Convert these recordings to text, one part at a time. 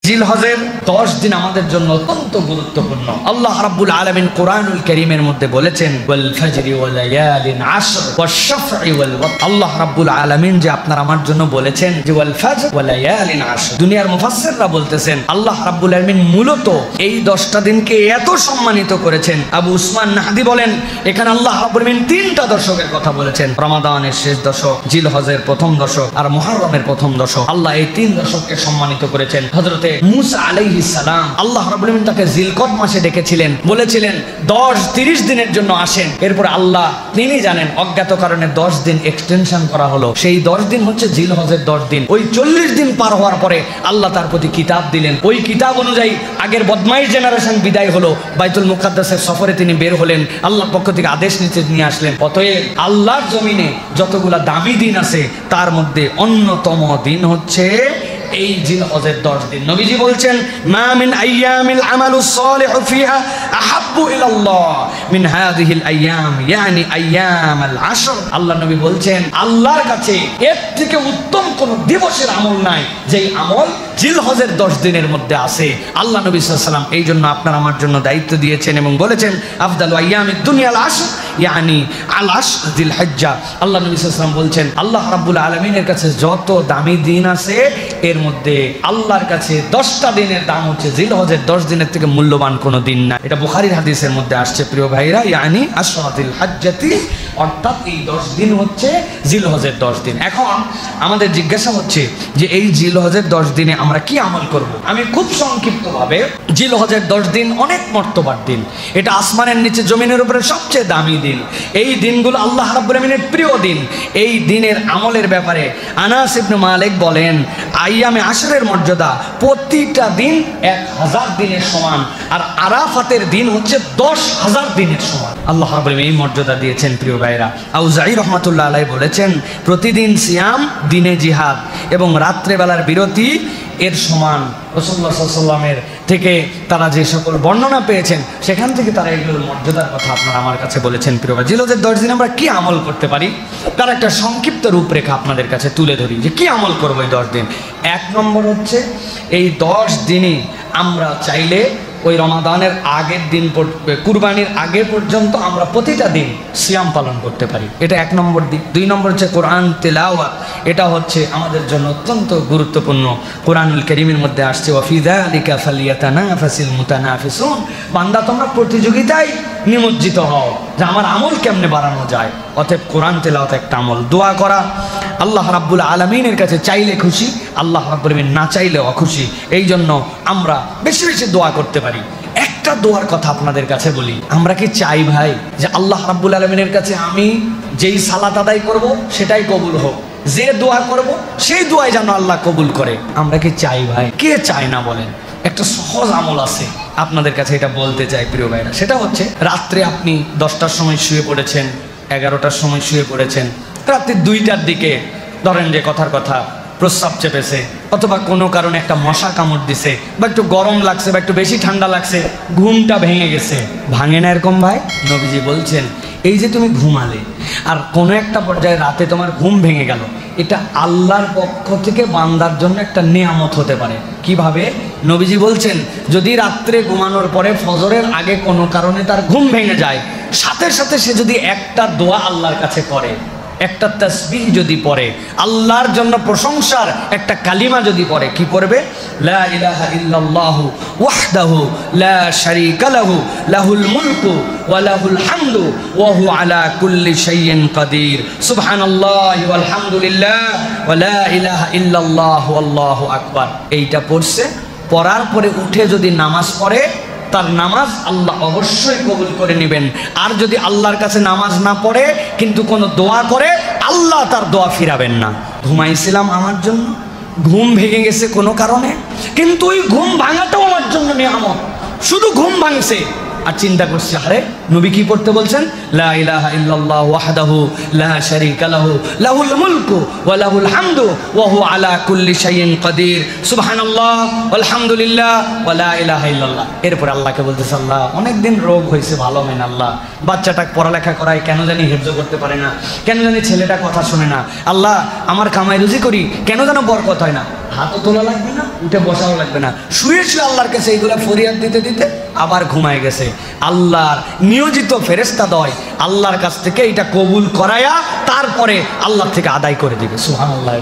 জিলহজের 10 দিন আমাদের জন্য অত্যন্ত গুরুত্বপূর্ণ। আল্লাহ রাব্বুল আলামিন কোরআনুল কারীমের মধ্যে বলেছেন ওয়াল ফাজরি ওয়া লায়ালিন আশর ওয়াশ শাফঈ ওয়াল ওয়াতর। আল্লাহ রাব্বুল আলামিন যে আপনার আমার জন্য বলেছেন যে ওয়াল ফাজর ওয়া লায়ালিন আশর। দুনিয়ার মুফাসসিররা বলতেছেন আল্লাহ রাব্বুল আলামিন মূলত এই 10টা দিনকে এত সম্মানিত করেছেন। আবু উসমান নাহদি বলেন এখানে আল্লাহ রাব্বুল আলামিন 3টা দশকের কথা বলেছেন, রমাদানের শেষ দশক, জিলহজের প্রথম দশক আর মুহররমের প্রথম দশক। আল্লাহ এই 3 দশককে সম্মানিত করেছেন। হযরতে মুসা আলাইহিস সালাম আল্লাহ রাব্বুল আলামিন তাকে জিলকদ মাসে ডেকেছিলেন, বলেছিলেন 10-30 দিনের জন্য আসেন। এরপর আল্লাহ তিনি জানেন অজ্ঞাত কারণে 10 দিন এক্সটেনশন করা হলো। সেই 10 দিন হচ্ছে জিলহজের 10 দিন। ওই 40 দিন পার হওয়ার পরে আল্লাহ তার প্রতি কিতাব দিলেন। ওই কিতাব অনুযায়ী আগের বদমাইশ জেনারেশন বিদায় হলো, বাইতুল মুকাদ্দাসের সফরে তিনি বের হলেন, আল্লাহর পক্ষ থেকে আদেশ নিয়ে আসলেন। অতএব আল্লাহর জমিনে যতগুলা দামি দিন আছে তার মধ্যে অন্যতম দিন হচ্ছে এই জিলহজের 10 দিন। নবীজি বলছেন মা মিন আইয়ামিল আমালুস সালিহু ফিহা আহাব্বু ইলাল্লাহ মিন হাযিহিল আইয়াম ইয়ানি আইয়ামাল আশর। আল্লাহ নবী বলছেন আল্লাহর কাছে এর থেকে উত্তম কোন দিবসের আমল নাই যেই আমল জিলহজের 10 দিনের মধ্যে আছে। আল্লাহ নবী সাল্লাল্লাহু আলাইহি ওয়াসাল্লাম এই জন্য আপনার আমার জন্য দায়িত্ব দিয়েছেন এবং বলেছেন আফদালু আইয়ামিদ দুনিয়াল আশর ইয়ানি আল আশর যিল হিজ্জা। আল্লাহ নবী সাল্লাল্লাহু আলাইহি ওয়াসাল্লাম বলছেন আল্লাহ রাব্বুল আলামিনের কাছে যত দামি দিন আছে এর মধ্যে আল্লাহর কাছে 10টা দিনের দাম হচ্ছে জিলহজের 10 দিনের থেকে মূল্যবান কোনো দিন না। এটা বুখারীর হাদিসের মধ্যে আসছে প্রিয় ভাইরা, ইয়ানি আশরাতিল হাজ্জাতি, অর্থাৎ এই 10 দিন হচ্ছে জিলহজের 10 দিন। এখন আমাদের জিজ্ঞাসা হচ্ছে যে এই জিলহজের 10 দিনে আমরা কি আমল করব? আমি খুব সংক্ষিপ্তভাবে, জিলহজের 10 দিন অনেক মর্তবার দিন। এটা আসমানের নিচে জমিনের উপরে সবচেয়ে দামি দিন। এই দিনগুলো আল্লাহ রাব্বুল আলামিনের প্রিয় দিন। এই দিনের আমলের ব্যাপারে আনাস ইবনে মালিক বলেন আইয়ামে আশরের মর্যাদা প্রতিটা দিন 1000 দিনের সমান, আর আরাফাতের দিন হচ্ছে 10,000 দিনের সমান। আল্লাহ রাব্বুল আলামিন এই মর্যাদা দিয়েছেন প্রিয় ভাইরা। আউজাঈ রাহমাতুল্লাহ আলাইহি বলেছেন প্রতিদিন সিয়াম দিনে জিহাদ এবং রাত্রেবেলার বিরতি এর সমান। রাসূলুল্লাহ সাল্লাল্লাহু আলাইহি ওয়াসাল্লামের থেকে তারা যে সকল বর্ণনা পেয়েছেন সেখান থেকে তারা এগুলোর মর্যাদার কথা আপনারা আমার কাছে বলেছেন। প্রিয় ভাই, জিলহজের 10 দিন আমরা কি আমল করতে পারি তার একটা সংক্ষিপ্ত রূপরেখা আপনাদের কাছে তুলে ধরি যে কি আমল করবো এই 10 দিন। 1 নম্বর হচ্ছে এই 10 দিনই আমরা চাইলে ওই রমাদানের আগের দিন, কুরবানির আগে পর্যন্ত আমরা প্রতিটা দিন সিয়াম পালন করতে পারি। এটা 1 নম্বর দিক। 2 নম্বর হচ্ছে কোরআন তেলাওয়াত। এটা হচ্ছে আমাদের জন্য অত্যন্ত গুরুত্বপূর্ণ। কোরআনুল কারীমের মধ্যে আসছে ওয়া ফি যালিকা ফালিয়াতানাফাসিল মুতানাফিসুন, বান্দা তোমরা প্রতিযোগিতায় নিমজ্জিত হও যে আমার আমল কেমনে বাড়ানো যায়। অতএব কোরআন তেলাওয়াত একটা আমল। দোয়া করা আল্লাহ রাব্বুল আলামিনের কাছে চাইলে খুশি, আল্লাহ রাব্বুল আলামিন না চাইলে অখুশি। এই জন্য আমরা বেশি বেশি দোয়া করতে পারি। একটা দোয়ার কথা আপনাদের কাছে বলি, আমরা কি চাই ভাই যে আল্লাহ রাব্বুল আলামিনের কাছে আমি যেই সালাত আদায় করব সেটাই কবুল হোক, যে দোয়া করব সেই দোয়াই যেন আল্লাহ কবুল করে? আমরা কি চাই ভাই? কে চায় না বলেন? একটা সহজ আমল আছে আপনাদের কাছে, এটা বলতে চাই প্রিয় ভাইরা। সেটা হচ্ছে রাত্রে আপনি 10টার সময় শুয়ে পড়েছেন, 11টার সময় শুয়ে পড়েছেন, রাত্রি 2টার দিকে ধরেন যে কথার কথা প্রস্রাব চেপেছে, অথবা কোনো কারণে একটা মশা কামড় দিছে, বা একটু গরম লাগছে, বা একটু বেশি ঠান্ডা লাগছে, ঘুমটা ভেঙে গেছে। ভাঙে না এরকম ভাই? নবীজি বলছেন এই যে তুমি ঘুমালে আর কোনো একটা পর্যায়ে রাতে তোমার ঘুম ভেঙে গেল, এটা আল্লাহর পক্ষ থেকে বান্দার জন্য একটা নিয়ামত হতে পারে। কিভাবে? নবীজি বলছেন যদি রাত্রে ঘুমানোর পরে ফজরের আগে কোনো কারণে তার ঘুম ভেঙে যায়, সাথে সাথে সে যদি একটা দোয়া আল্লাহর কাছে করে, একটা তাসবিহ যদি পড়ে, আল্লাহর জন্য প্রশংসার একটা কালিমা যদি পড়ে, কি পড়বে? লা ইলাহা ইল্লাল্লাহু ওয়াহদাহু লা শারীকা লাহু লাহুল মুলকু ওয়া লাহুল হামদু ওয়া হুয়া আলা কুল্লি শাইইন কাদির সুবহানাল্লাহি ওয়াল হামদুলিল্লাহ ওয়া লা ইলাহা ইল্লাল্লাহু আল্লাহু আকবার। এইটা পড়ছে, পড়ার পরে উঠে যদি নামাজ পড়ে তার নামাজ আল্লাহ অবশ্যই কবুল করে নেবেন। আর যদি আল্লাহর কাছে নামাজ না পড়ে কিন্তু কোনো দোয়া করে, আল্লাহ তার দোয়া ফিরাবেন না। ঘুমাইছিলাম আমার জন্য, ঘুম ভেঙে গেছে কোনো কারণে, কিন্তু ওই ঘুম ভাঙাটাও আমার জন্য নিয়ামত। শুধু ঘুম ভাঙছে আর চিন্তা করছি আরে নবী কি পড়তে বলছেন? লা ইলাহা ইল্লাল্লাহ ওয়াহদাহু লা শারীকা লাহু লাহুল মুলকু ওয়া লাহুল হামদু ওয়া হুয়া আলা কুল্লি শাইইন কাদির সুবহানাল্লাহ আলহামদুলিল্লাহ ওয়া লা ইলাহা ইল্লাল্লাহ। এরপর আল্লাহকে বলতেছে আল্লাহ অনেকদিন রোগ হয়েছে, ভালো হবেন আল্লাহ, বাচ্চাটা পড়ালেখা করায় কেন জানি হেফজ করতে পারে না, কেন জানি ছেলেটা কথা শুনে না, আল্লাহ আমার কামাই রুজি করি কেন যেন বরকত হয় না। হাতও তোলা লাগবে না, উঠে বসাও লাগবে না, শুয়ে শুয়ে আল্লাহর কাছে এইগুলা ফরিয়াদ দিতে দিতে আবার ঘুমায় গেছে। আল্লাহর নিয়োজিত ফেরেশতাদ্বয় আল্লাহর কাছ থেকে এটা কবুল করায়া তারপরে আল্লাহ থেকে আদায় করে দিবে। সুবহানাল্লাহ।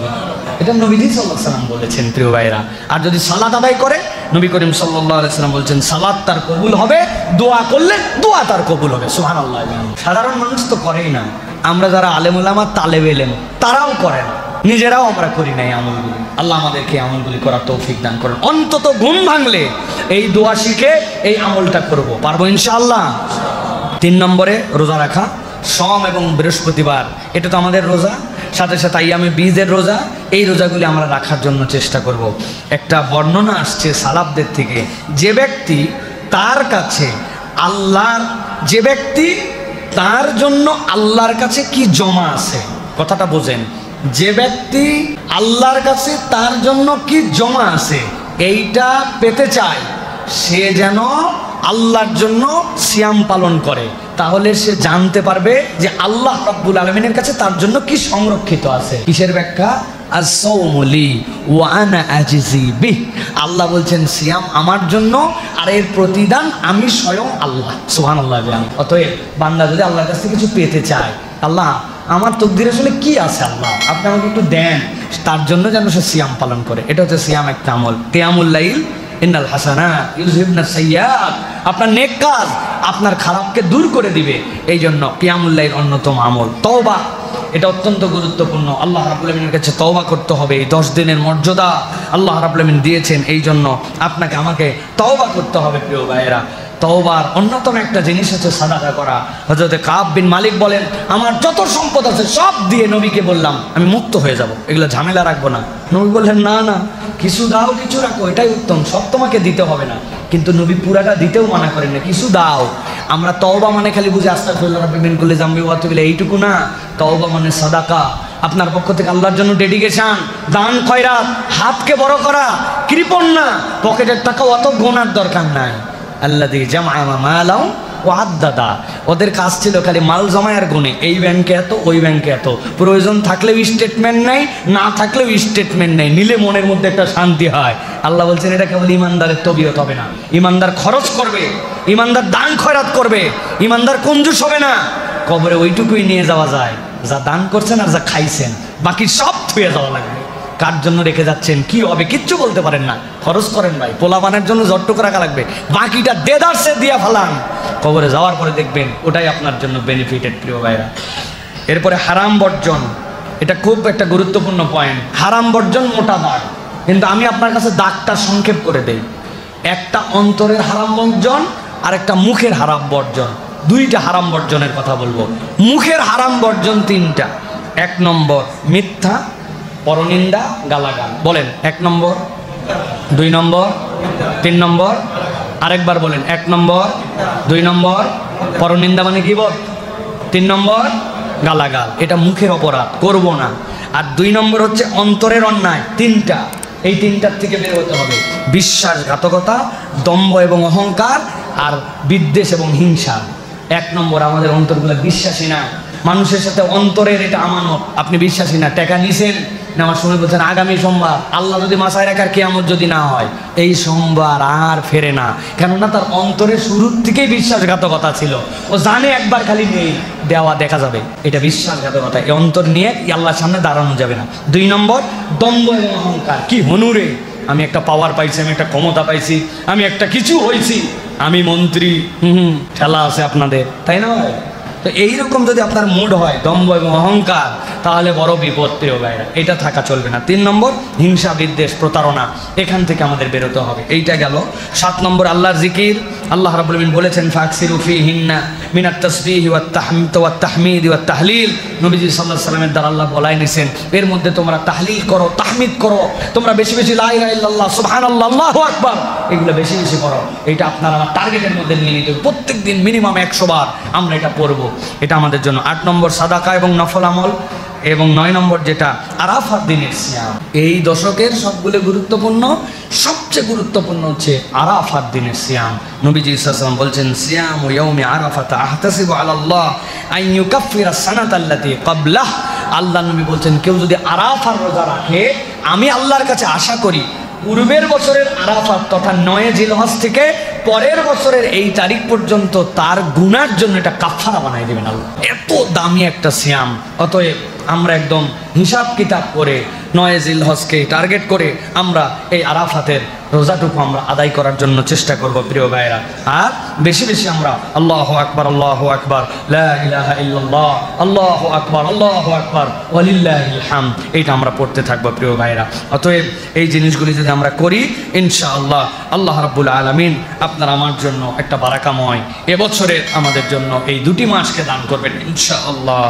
এটা নবীজি সাল্লাল্লাহু আলাইহি ওয়াসাল্লাম বলেছেন প্রিয় ভাইরা। আর যদি সালাত আদায় করে, নবী করিম সাল্লাল্লাহু আলাইহি ওয়াসাল্লাম বলছেন সালাত তার কবুল হবে, দোয়া করলে দোয়া তার কবুল হবে। সুবহানাল্লাহ। সাধারণ মানুষ তো করেই না, আমরা যারা আলেম ওলামা তালেব ইলম তারাও করে না, নিজেরাও আমরা করি নাই আমলগুলি। আল্লাহ আমাদেরকে আমলগুলি করার তৌফিক দান করেন। অন্তত ঘুম ভাঙলে এই দোয়া শিখে এই আমলটা করব, পারবো ইনশাআল্লাহ। 3 নম্বরে রোজা রাখা, সোম এবং বৃহস্পতিবার, এটা তো আমাদের রোজা, সাথে সাথে আইয়ামে বীজের রোজা। এই রোজাগুলি আমরা রাখার জন্য চেষ্টা করব। একটা বর্ণনা আসছে সালাফদের থেকে, যে ব্যক্তি তার কাছে আল্লাহর, যে ব্যক্তি তার জন্য আল্লাহর কাছে কি জমা আছে, কথাটা বোঝেন, যে ব্যক্তি আল্লাহর কাছে তার জন্য কি জমা আছে এইটা পেতে চায়, সে যেন আল্লাহর জন্য সিয়াম পালন করে, তাহলে সে জানতে পারবে যে আল্লাহ রাব্বুল আলামিনের কাছে তার জন্য কি সংরক্ষিত আছে। কিসের ব্যাখ্যা? as-sawmu li wa ana ajzi bih। আল্লাহ বলছেন সিয়াম আমার জন্য, আর এর প্রতিদান আমি স্বয়ং আল্লাহ। সুবহানাল্লাহ। অতএব বান্দা যদি আল্লাহর কাছে কিছু পেতে চায়, আল্লাহ আমার তকদির আসলে কি আছে, আল্লাহ আপনি আমাকে একটু দেন, তার জন্য যেন সে সিয়াম পালন করে। এটা হচ্ছে সিয়াম একটা আমল। কিয়ামুল লাইল ইন্নাল হাসানাত ইউযহিবনা সাইয়্যাত, আপনার নেক কাজ আপনার খারাপকে দূর করে দিবে। এই জন্য কিয়ামুল লাইল অন্যতম আমল। তওবা, এটা অত্যন্ত গুরুত্বপূর্ণ। আল্লাহ রাব্বুল আলামিনের কাছে তওবা করতে হবে। এই 10 দিনের মর্যাদা আল্লাহ রাব্বুল আলামিন দিয়েছেন, এই জন্য আপনাকে আমাকে তওবা করতে হবে প্রিয় ভাইয়েরা। তওবার অন্যতম একটা জিনিস হচ্ছে সাদাকা করা। হযরত কাব বিন মালিক বলেন, আমার যত সম্পদ আছে সব দিয়ে নবীকে বললাম আমি মুক্ত হয়ে যাব, এগুলো ঝামেলা রাখবো না। নবী বললেন না না, কিছু দাও কিছু রাখো, এটাই উত্তম, সব তোমাকে দিতে হবে না। কিন্তু নবী পুরাটা দিতেও মানা করেন না, কিছু দাও। আমরা তওবা মানে খালি বুঝি আস্তাগফিরুল্লাহ রাব্বি মিন কুল্লি যামবি ওয়া আতুবু ইলাইহি, এইটুকু না। তওবা মানে সাদাকা, আপনার পক্ষ থেকে আল্লাহর জন্য ডেডিকেশন, দান খয়রাত, হাতকে বড় করা, কৃপণ না, পকেটের টাকা অত গোনার দরকার নাই। আল্লাযী জামআ মালাও ওয়া আদ্দাদা, ওদের কাজ ছিল খালি মাল জমায় আর গুনে, এই ব্যাংকে এত ওই ব্যাংকে এত, প্রয়োজন থাকলেও স্টেটমেন্ট নেই, না থাকলেও স্টেটমেন্ট নেই, নিলে মনের মধ্যে একটা শান্তি হয়। আল্লাহ বলছেন এটা কেবল ইমানদারের তবিয়ত হবে না, ইমানদার খরচ করবে, ইমানদার দান খয়রাত করবে, ইমানদার কঞ্জুস হবে না। কবরে ওইটুকুই নিয়ে যাওয়া যায় যা দান করছেন আর যা খাইছেন, বাকি সব থুয়ে যাওয়া লাগবে। কার জন্য রেখে যাচ্ছেন, কি হবে কিচ্ছু বলতে পারেন না, খরচ করেন ভাই, পোলাপানের জন্য যতটুকু রাখা লাগবে, বাকিটা দেদারসে দিয়া ফেলান, কবরে যাওয়ার পরে দেখবেন ওটাই আপনার জন্য বেনিফিটেড প্রিয় ভাইরা। এরপরে হারাম বর্জন, এটা খুব একটা গুরুত্বপূর্ণ পয়েন্ট। হারাম বর্জন মোটা দাগ, কিন্তু আমি আপনার কাছে দাগটা সংক্ষেপ করে দেই। একটা অন্তরের হারাম বর্জন আর একটা মুখের হারাম বর্জন, দুইটা হারাম বর্জনের কথা বলবো। মুখের হারাম বর্জন 3টা। 1 নম্বর মিথ্যা, পরনিন্দা, গালাগাল। বলেন 1 নম্বর, 2 নম্বর, 3 নম্বর। আরেকবার বলেন 1 নম্বর, 2 নম্বর পরনিন্দা মানে কি বল, 3 নম্বর গালাগাল। এটা মুখের অপরাধ, করব না। আর 2 নম্বর হচ্ছে অন্তরের অন্যায়, 3টা। এই 3টার থেকে বের হতে হবে। বিশ্বাসঘাতকতা, দম্ভ এবং অহংকার, আর বিদ্বেষ এবং হিংসা। 1 নম্বর আমাদের অন্তরগুলো বিশ্বাসী না, মানুষের সাথে অন্তরের এটা আমানত, আপনি বিশ্বাসী না, টাকা নিছেন নেওয়ার সময় বলছেন আগামী সোমবার, আল্লাহ যদি মাসায় রাখার কিয়ামত যদি না হয়, এই সোমবার আর ফেরে না, কেননা তার অন্তরের শুরুর থেকেই বিশ্বাসঘাতকতা ছিল। ও জানে একবার খালি নেই দেওয়া দেখা যাবে, এটা বিশ্বাসঘাতকতা। এই অন্তর নিয়ে আল্লাহর সামনে দাঁড়ানো যাবে না। 2 নম্বর দম্ভ এবং অহংকার। কি হনুরে, আমি একটা পাওয়ার পাইছি, আমি একটা ক্ষমতা পাইছি, আমি একটা কিছু হয়েছি, আমি মন্ত্রী, খেলা আছে আপনাদের, তাই না? তো এইরকম যদি আপনার মুড হয় দম্ভ এবং অহংকার, তাহলে বড় বিপদ প্রিয় ভাইরা, এটা থাকা চলবে না। 3 নম্বর হিংসা, বিদ্বেষ, প্রতারণা, এখান থেকে আমাদের বেরোতে হবে। এইটা গেল। 7 নম্বর আল্লাহর জিকির। আল্লাহ রাব্বুল আলামিন বলেছেন ফাকসিরু ফীহিন্না মিনাত তাসবিহি ওয়াত তাহমিদ ওয়াত তাহলিল। নবীজি সাল্লাল্লাহু আলাইহি ওয়াসাল্লামের দ্বারা আল্লাহ বলাই নিছেন এর মধ্যে তোমরা তাহলিল করো, তাহমিদ করো, তোমরা বেশি বেশি লা ইলাহা ইল্লাল্লাহ, সুবহানাল্লাহ, আল্লাহু আকবার, এগুলো বেশি বেশি করো। এটা আপনারা আমার টার্গেটের মধ্যে নিয়ে নিতে হবে, প্রত্যেকদিন মিনিমাম 100 বার আমরা এটা পড়ব, এটা আমাদের জন্য। 8 নম্বর সাদাকা এবং নফল আমল, এবং 9 নম্বর যেটা আরাফার দিনের সিয়াম। এই দশকের সবগুলো গুরুত্বপূর্ণ, সবচেয়ে গুরুত্বপূর্ণ হচ্ছে আরাফার দিনের সিয়াম। নবীজি সাল্লাল্লাহু আলাইহি ওয়াসাল্লাম বলছেন সিয়ামু ইয়াউমি আরাফাতা আহতাসিবু আলাল্লাহ আন ইউকাফিরা সানাতাল্লাতী ক্বাবলাহ আল্লাহ নবী বলছেন কেউ যদি আরাফার রোজা রাখে, আমি আল্লাহর কাছে আশা করি পূর্বের বছরের আরাফাত তথা 9 জিলহজ থেকে পরের বছরের এই তারিখ পর্যন্ত তার গুনার জন্য এটা কাফারা বানাই দেবেন আল্লাহ। এত দামি একটা সিয়াম। অতএব আমরা একদম হিসাব কিতাব করে 9 জিলহজকে টার্গেট করে আমরা এই আরাফাতের রোজাটুকু আমরা আদায় করার জন্য চেষ্টা করব প্রিয় ভাইরা। আর বেশি বেশি আমরা আল্লাহু আকবার আল্লাহু আকবার লা ইলাহা ইল্লাল্লাহ আল্লাহু আকবার ওয়ালিল্লাহিল হামদ এটা আমরা পড়তে থাকবো প্রিয় ভাইরা। অতএব এই জিনিসগুলি যদি আমরা করি ইনশাআল্লাহ আল্লাহ রাব্বুল আলামিন আপনার আমার জন্য একটা বারাকাময় এবছরের আমাদের জন্য এই 2টি মাসকে দান করবেন ইনশাআল্লাহ।